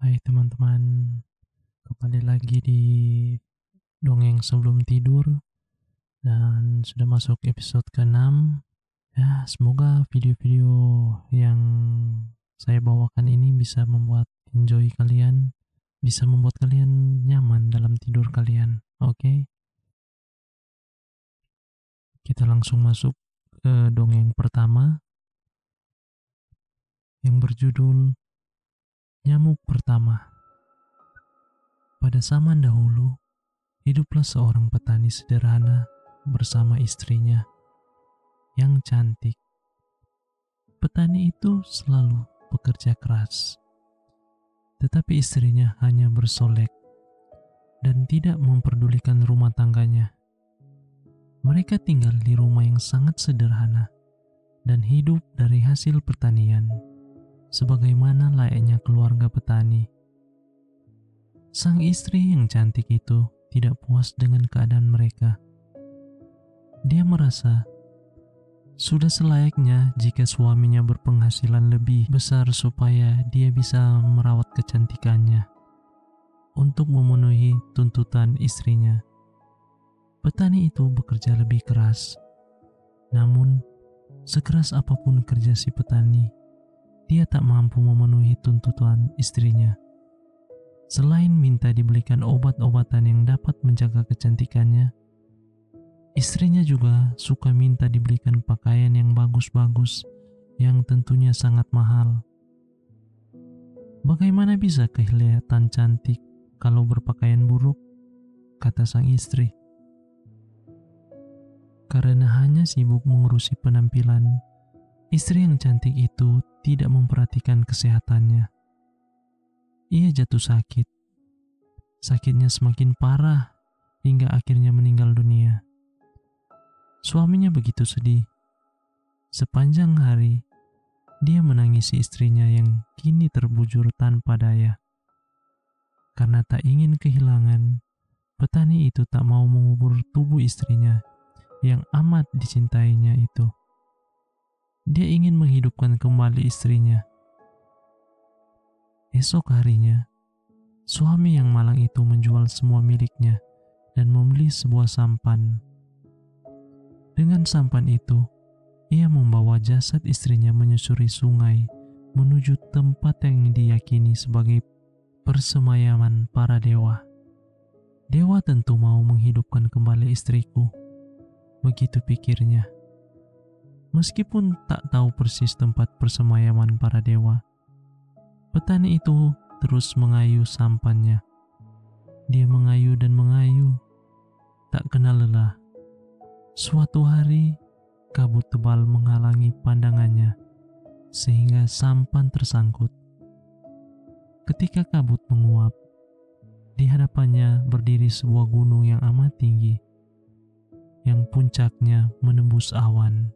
Hai teman-teman, kembali lagi di Dongeng Sebelum Tidur dan sudah masuk episode ke-6. Ya, semoga video-video yang saya bawakan ini bisa membuat enjoy kalian, bisa membuat kalian nyaman dalam tidur kalian. Oke, kita langsung masuk ke dongeng pertama yang berjudul Nyamuk Pertama. Pada zaman dahulu, hiduplah seorang petani sederhana bersama istrinya yang cantik. Petani itu selalu bekerja keras, tetapi istrinya hanya bersolek dan tidak memperdulikan rumah tangganya. Mereka tinggal di rumah yang sangat sederhana dan hidup dari hasil pertanian, sebagaimana layaknya keluarga petani. Sang istri yang cantik itu tidak puas dengan keadaan mereka. Dia merasa sudah selayaknya jika suaminya berpenghasilan lebih besar supaya dia bisa merawat kecantikannya untuk memenuhi tuntutan istrinya. Petani itu bekerja lebih keras. Namun, sekeras apapun kerja si petani, dia tak mampu memenuhi tuntutan istrinya. Selain minta dibelikan obat-obatan yang dapat menjaga kecantikannya, istrinya juga suka minta dibelikan pakaian yang bagus-bagus, yang tentunya sangat mahal. Bagaimana bisa kelihatan cantik kalau berpakaian buruk? Kata sang istri. Karena hanya sibuk mengurusi penampilan, istri yang cantik itu tidak memperhatikan kesehatannya. Ia jatuh sakit. Sakitnya semakin parah hingga akhirnya meninggal dunia. Suaminya begitu sedih. Sepanjang hari, dia menangisi istrinya yang kini terbujur tanpa daya. Karena tak ingin kehilangan, petani itu tak mau mengubur tubuh istrinya yang amat dicintainya itu. Dia ingin menghidupkan kembali istrinya. Esok harinya, suami yang malang itu menjual semua miliknya dan membeli sebuah sampan. Dengan sampan itu, ia membawa jasad istrinya menyusuri sungai menuju tempat yang diyakini sebagai persemayaman para dewa. Dewa tentu mau menghidupkan kembali istriku, begitu pikirnya. Meskipun tak tahu persis tempat persemayaman para dewa, petani itu terus mengayu sampannya. Dia mengayu dan mengayu, tak kenal lelah. Suatu hari, kabut tebal menghalangi pandangannya, sehingga sampan tersangkut. Ketika kabut menguap, di hadapannya berdiri sebuah gunung yang amat tinggi, yang puncaknya menembus awan.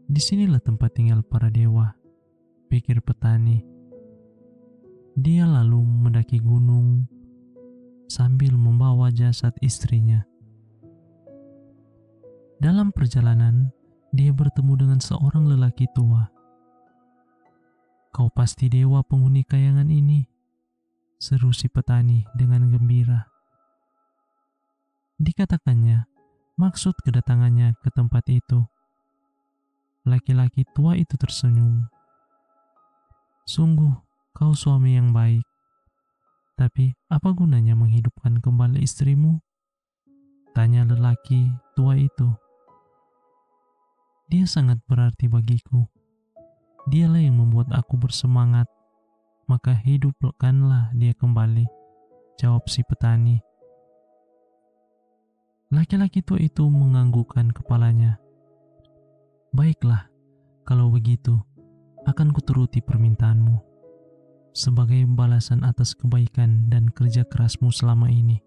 Disinilah tempat tinggal para dewa, pikir petani. Dia lalu mendaki gunung sambil membawa jasad istrinya. Dalam perjalanan, dia bertemu dengan seorang lelaki tua. "Kau pasti dewa penghuni kayangan ini," seru si petani dengan gembira. Dikatakannya, maksud kedatangannya ke tempat itu. Laki-laki tua itu tersenyum. "Sungguh, kau suami yang baik. Tapi apa gunanya menghidupkan kembali istrimu?" tanya lelaki tua itu. "Dia sangat berarti bagiku. Dialah yang membuat aku bersemangat, maka hidupkanlah dia kembali," jawab si petani. Laki-laki tua itu menganggukkan kepalanya. "Baiklah, kalau begitu, akan kuturuti permintaanmu. Sebagai balasan atas kebaikan dan kerja kerasmu selama ini,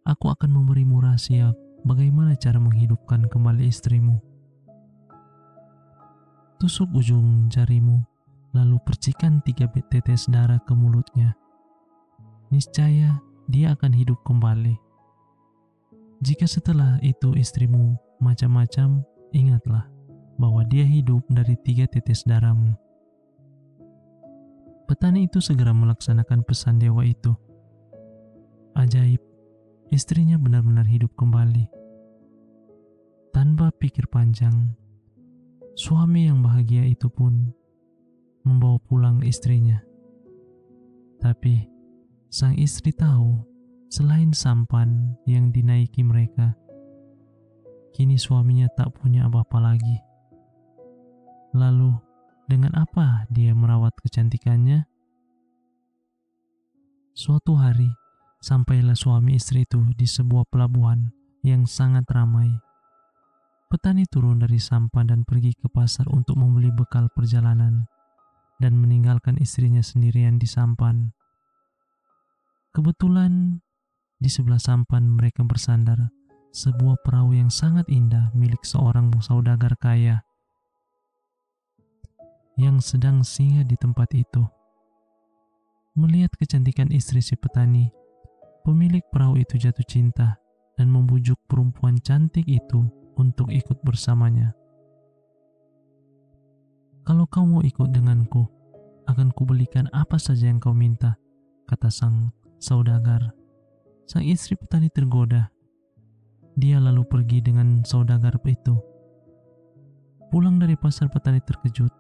aku akan memberimu rahasia bagaimana cara menghidupkan kembali istrimu. Tusuk ujung jarimu, lalu percikan 3 tetes darah ke mulutnya. Niscaya dia akan hidup kembali. Jika setelah itu istrimu macam-macam, ingatlah bahwa dia hidup dari 3 tetes darahmu." Petani itu segera melaksanakan pesan dewa itu. Ajaib, istrinya benar-benar hidup kembali. Tanpa pikir panjang, suami yang bahagia itu pun membawa pulang istrinya. Tapi sang istri tahu, selain sampan yang dinaiki mereka, kini suaminya tak punya apa-apa lagi. Lalu, dengan apa dia merawat kecantikannya? Suatu hari, sampailah suami istri itu di sebuah pelabuhan yang sangat ramai. Petani turun dari sampan dan pergi ke pasar untuk membeli bekal perjalanan dan meninggalkan istrinya sendirian di sampan. Kebetulan di sebelah sampan mereka bersandar sebuah perahu yang sangat indah milik seorang saudagar kaya yang sedang singgah di tempat itu. Melihat kecantikan istri si petani, pemilik perahu itu jatuh cinta dan membujuk perempuan cantik itu untuk ikut bersamanya. "Kalau kau mau ikut denganku, akan kubelikan apa saja yang kau minta," kata sang saudagar. Sang istri petani tergoda. Dia lalu pergi dengan saudagar itu. Pulang dari pasar, petani terkejut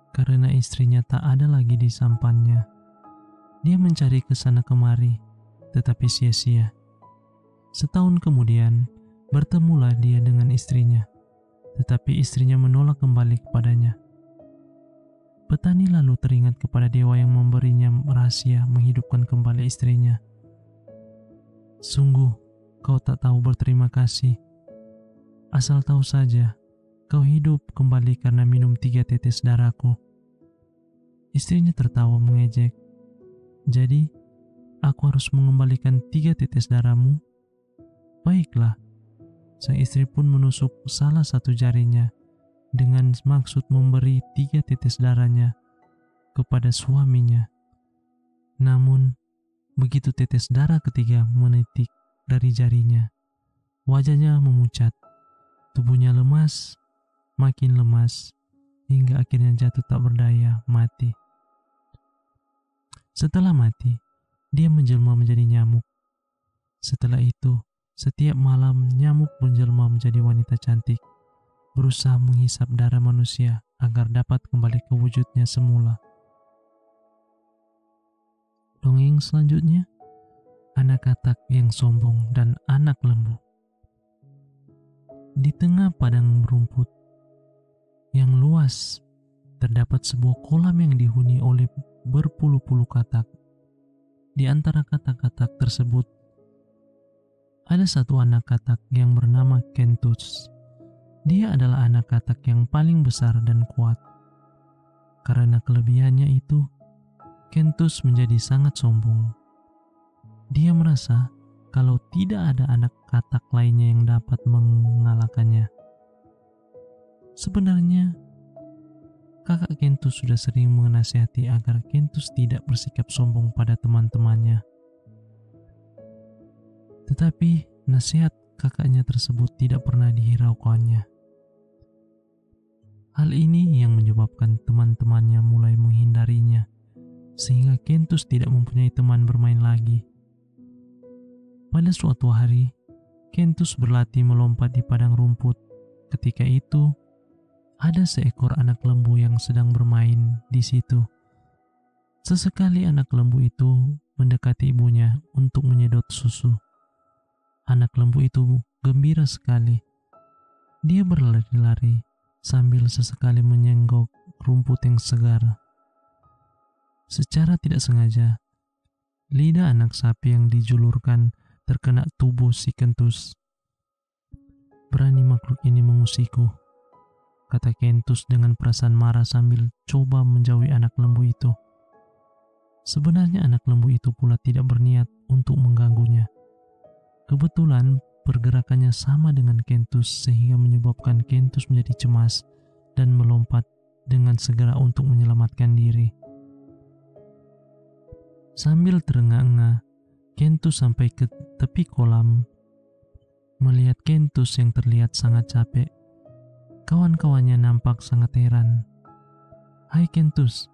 karena istrinya tak ada lagi di sampannya. Dia mencari ke sana kemari, tetapi sia-sia. Setahun kemudian, bertemulah dia dengan istrinya, tetapi istrinya menolak kembali kepadanya. Petani lalu teringat kepada dewa yang memberinya rahasia menghidupkan kembali istrinya. "Sungguh, kau tak tahu berterima kasih. Asal tahu saja, kau hidup kembali karena minum 3 tetes darahku." Istrinya tertawa mengejek. "Jadi, aku harus mengembalikan 3 tetes darahmu? Baiklah." Sang istri pun menusuk salah satu jarinya dengan maksud memberi 3 tetes darahnya kepada suaminya. Namun, begitu tetes darah ketiga menitik dari jarinya, wajahnya memucat, tubuhnya lemas, makin lemas, hingga akhirnya jatuh tak berdaya, mati. Setelah mati, dia menjelma menjadi nyamuk. Setelah itu, setiap malam nyamuk menjelma menjadi wanita cantik, berusaha menghisap darah manusia agar dapat kembali ke wujudnya semula. Dongeng selanjutnya, Anak Katak yang Sombong dan Anak Lembu. Di tengah padang rumput yang luas, terdapat sebuah kolam yang dihuni oleh berpuluh-puluh katak. Di antara katak-katak tersebut, ada satu anak katak yang bernama Kentus. Dia adalah anak katak yang paling besar dan kuat. Karena kelebihannya itu, Kentus menjadi sangat sombong. Dia merasa kalau tidak ada anak katak lainnya yang dapat mengalahkannya. Sebenarnya, kakak Kentus sudah sering menasihati agar Kentus tidak bersikap sombong pada teman-temannya. Tetapi nasihat kakaknya tersebut tidak pernah dihiraukannya. Hal ini yang menyebabkan teman-temannya mulai menghindarinya, sehingga Kentus tidak mempunyai teman bermain lagi. Pada suatu hari, Kentus berlatih melompat di padang rumput. Ketika itu, ada seekor anak lembu yang sedang bermain di situ. Sesekali anak lembu itu mendekati ibunya untuk menyedot susu. Anak lembu itu gembira sekali. Dia berlari-lari sambil sesekali menyenggok rumput yang segar. Secara tidak sengaja, lidah anak sapi yang dijulurkan terkena tubuh si Kentus. "Berani makhluk ini mengusikku," kata Kentus dengan perasaan marah sambil coba menjauhi anak lembu itu. Sebenarnya anak lembu itu pula tidak berniat untuk mengganggunya. Kebetulan pergerakannya sama dengan Kentus sehingga menyebabkan Kentus menjadi cemas dan melompat dengan segera untuk menyelamatkan diri. Sambil terengah-engah, Kentus sampai ke tepi kolam. Melihat Kentus yang terlihat sangat capek, kawan-kawannya nampak sangat heran. "Hai Kentus,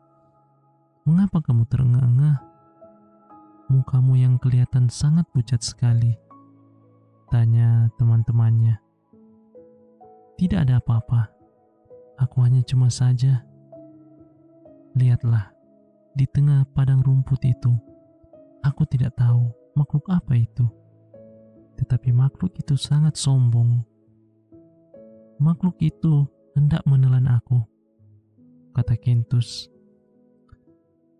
Mengapa kamu terengah-engah? Mukamu yang kelihatan sangat pucat sekali, tanya teman-temannya. Tidak ada apa-apa, aku hanya cuma saja. Lihatlah, di tengah padang rumput itu, aku tidak tahu makhluk apa itu. Tetapi makhluk itu sangat sombong. Makhluk itu hendak menelan aku, kata Kentus.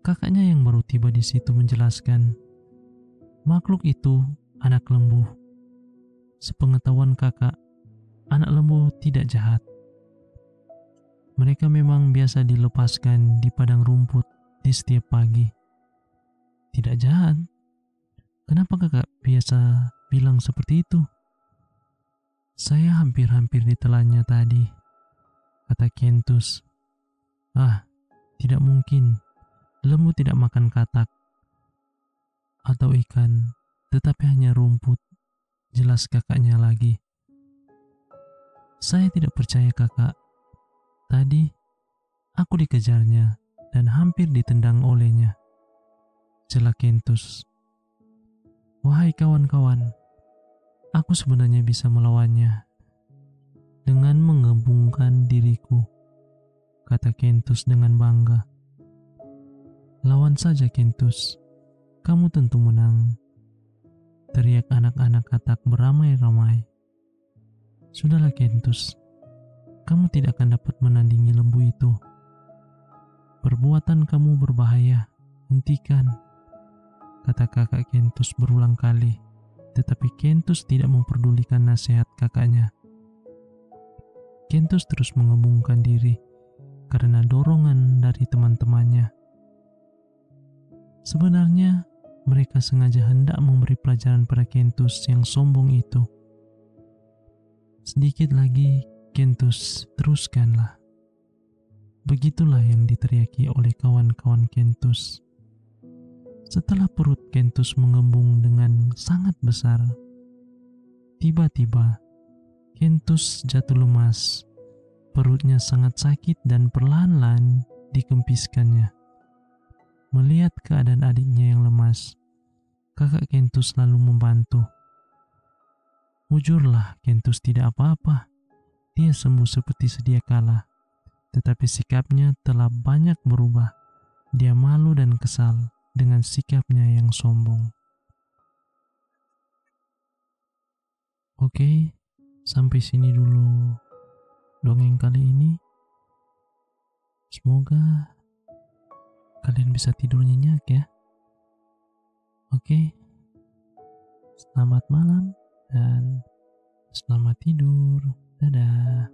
Kakaknya yang baru tiba di situ menjelaskan, makhluk itu anak lembu. Sepengetahuan kakak, anak lembu tidak jahat. Mereka memang biasa dilepaskan di padang rumput di setiap pagi. Tidak jahat. Kenapa kakak biasa bilang seperti itu? Saya hampir-hampir ditelannya tadi, kata Kentus. Ah, tidak mungkin. Lembu tidak makan katak atau ikan, tetapi hanya rumput, jelas kakaknya lagi. Saya tidak percaya kakak. Tadi, aku dikejarnya dan hampir ditendang olehnya, jela Kentus. Wahai kawan-kawan, aku sebenarnya bisa melawannya dengan menggabungkan diriku, kata Kentus dengan bangga. Lawan saja Kentus, kamu tentu menang, teriak anak-anak katak beramai-ramai. Sudahlah Kentus, kamu tidak akan dapat menandingi lembu itu. Perbuatan kamu berbahaya, hentikan, kata kakak Kentus berulang kali. Tetapi Kentus tidak memperdulikan nasihat kakaknya. Kentus terus mengebungkan diri karena dorongan dari teman-temannya. Sebenarnya, mereka sengaja hendak memberi pelajaran pada Kentus yang sombong itu. Sedikit lagi, Kentus, teruskanlah. Begitulah yang diteriaki oleh kawan-kawan Kentus. Setelah perut Kentus mengembung dengan sangat besar, tiba-tiba Kentus jatuh lemas. Perutnya sangat sakit dan perlahan-lahan dikempiskannya. Melihat keadaan adiknya yang lemas, kakak Kentus lalu membantu. Jujurlah, Kentus tidak apa-apa. Dia sembuh seperti sedia kala. Tetapi sikapnya telah banyak berubah. Dia malu dan kesal dengan sikapnya yang sombong. Oke, sampai sini dulu dongeng kali ini. Semoga kalian bisa tidur nyenyak ya. Oke, selamat malam dan selamat tidur. Dadah.